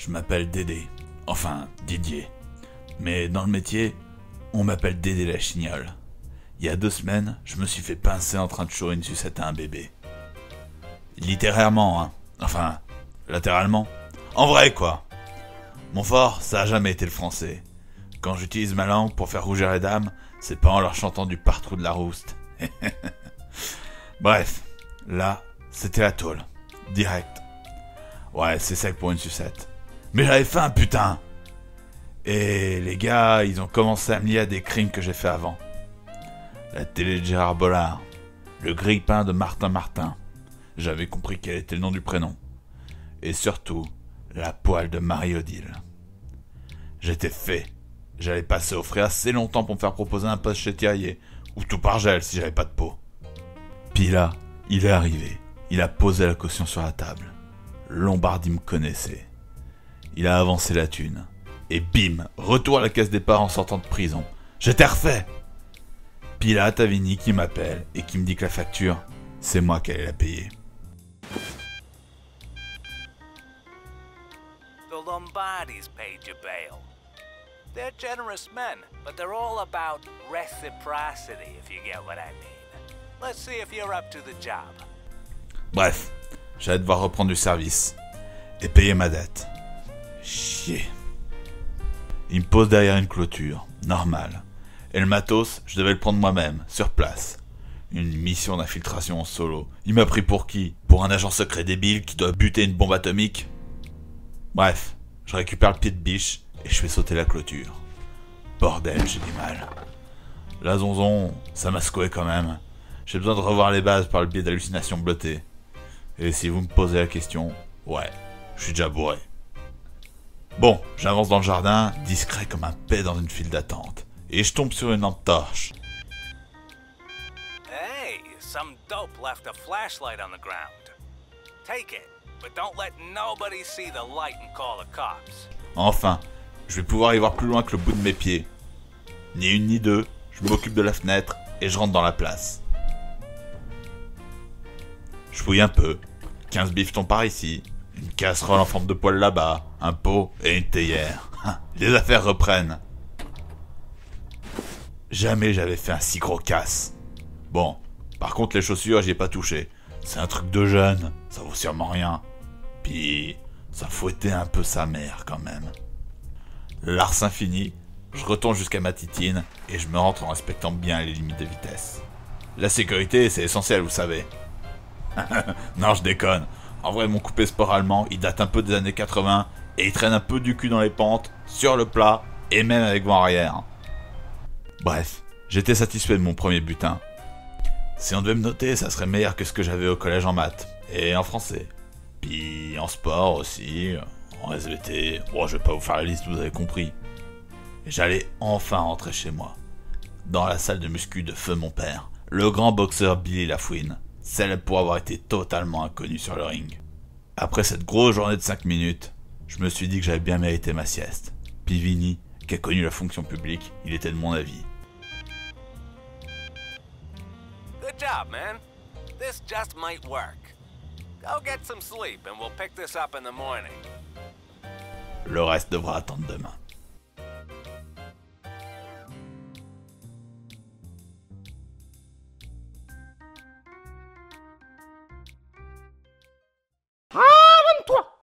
Je m'appelle Dédé. Enfin, Didier. Mais dans le métier, on m'appelle Dédé la chignole. Il y a 2 semaines, je me suis fait pincer en train de chourer une sucette à un bébé. Littérairement, hein. Enfin, latéralement. En vrai, quoi. Mon fort, ça a jamais été le français. Quand j'utilise ma langue pour faire rougir les dames, c'est pas en leur chantant du partrou de la rouste. Bref, là, c'était la tôle. Direct. Ouais, c'est sec pour une sucette. Mais j'avais faim, putain. Et les gars, ils ont commencé à me lier à des crimes que j'ai fait avant. La télé de Gérard Bollard. Le grille-pain de Martin. J'avais compris quel était le nom du prénom. Et surtout, la poêle de Marie-Odile. J'étais fait. J'allais passer au frais assez longtemps pour me faire proposer un poste chez Thierry, ou tout par gel si j'avais pas de peau. Puis là, il est arrivé. Il a posé la caution sur la table. Lombardi me connaissait. Il a avancé la thune. Et bim, retour à la caisse départ en sortant de prison. J'étais refait. Puis là, t'as Vinny qui m'appelle et qui me dit que la facture, c'est moi qui allais la payer. The Lombardis paid your bail. They're generous men, but they're all about reciprocity, if you get what I mean. Let's see if you're up to the job. Bref, j'allais devoir reprendre du service et payer ma dette. Chier. Il me pose derrière une clôture, normal. Et le matos, je devais le prendre moi-même, sur place. Une mission d'infiltration en solo. Il m'a pris pour qui? Pour un agent secret débile qui doit buter une bombe atomique? Bref, je récupère le pied de biche et je fais sauter la clôture. Bordel, j'ai du mal. La zonzon, ça m'a secoué quand même. J'ai besoin de revoir les bases par le biais d'hallucinations bleutées. Et si vous me posez la question, ouais, je suis déjà bourré. Bon, j'avance dans le jardin, discret comme un paix dans une file d'attente. Et je tombe sur une lampe torche. Hey, some dope left a flashlight on the ground. Take it, but don't let nobody see the light and call the cops. Enfin, je vais pouvoir y voir plus loin que le bout de mes pieds. Ni une ni deux, je m'occupe de la fenêtre et je rentre dans la place. Je fouille un peu. 15 bifetons par ici, une casserole en forme de poêle là-bas, un pot et une théière. Les affaires reprennent. Jamais j'avais fait un si gros casse. Bon, par contre les chaussures j'y ai pas touché. C'est un truc de jeune, ça vaut sûrement rien. Puis, ça fouettait un peu sa mère quand même. Larcin fini, je retourne jusqu'à ma titine et je me rentre en respectant bien les limites de vitesse. La sécurité c'est essentiel, vous savez. Non, je déconne. En vrai, mon coupé sport allemand, il date un peu des années 80 et il traîne un peu du cul dans les pentes, sur le plat et même avec vent arrière. Bref, j'étais satisfait de mon premier butin. Si on devait me noter, ça serait meilleur que ce que j'avais au collège en maths et en français. Puis en sport aussi, en SVT. Bon, je vais pas vous faire la liste, vous avez compris. Et j'allais enfin rentrer chez moi. Dans la salle de muscu de feu mon père, le grand boxeur Billy Lafouine, célèbre pour avoir été totalement inconnu sur le ring. Après cette grosse journée de 5 minutes, je me suis dit que j'avais bien mérité ma sieste. Puis Vinny, qui a connu la fonction publique, il était de mon avis. Good job, man. This just might work. Go get some sleep and we'll pick this up in the morning. Le reste devra attendre demain.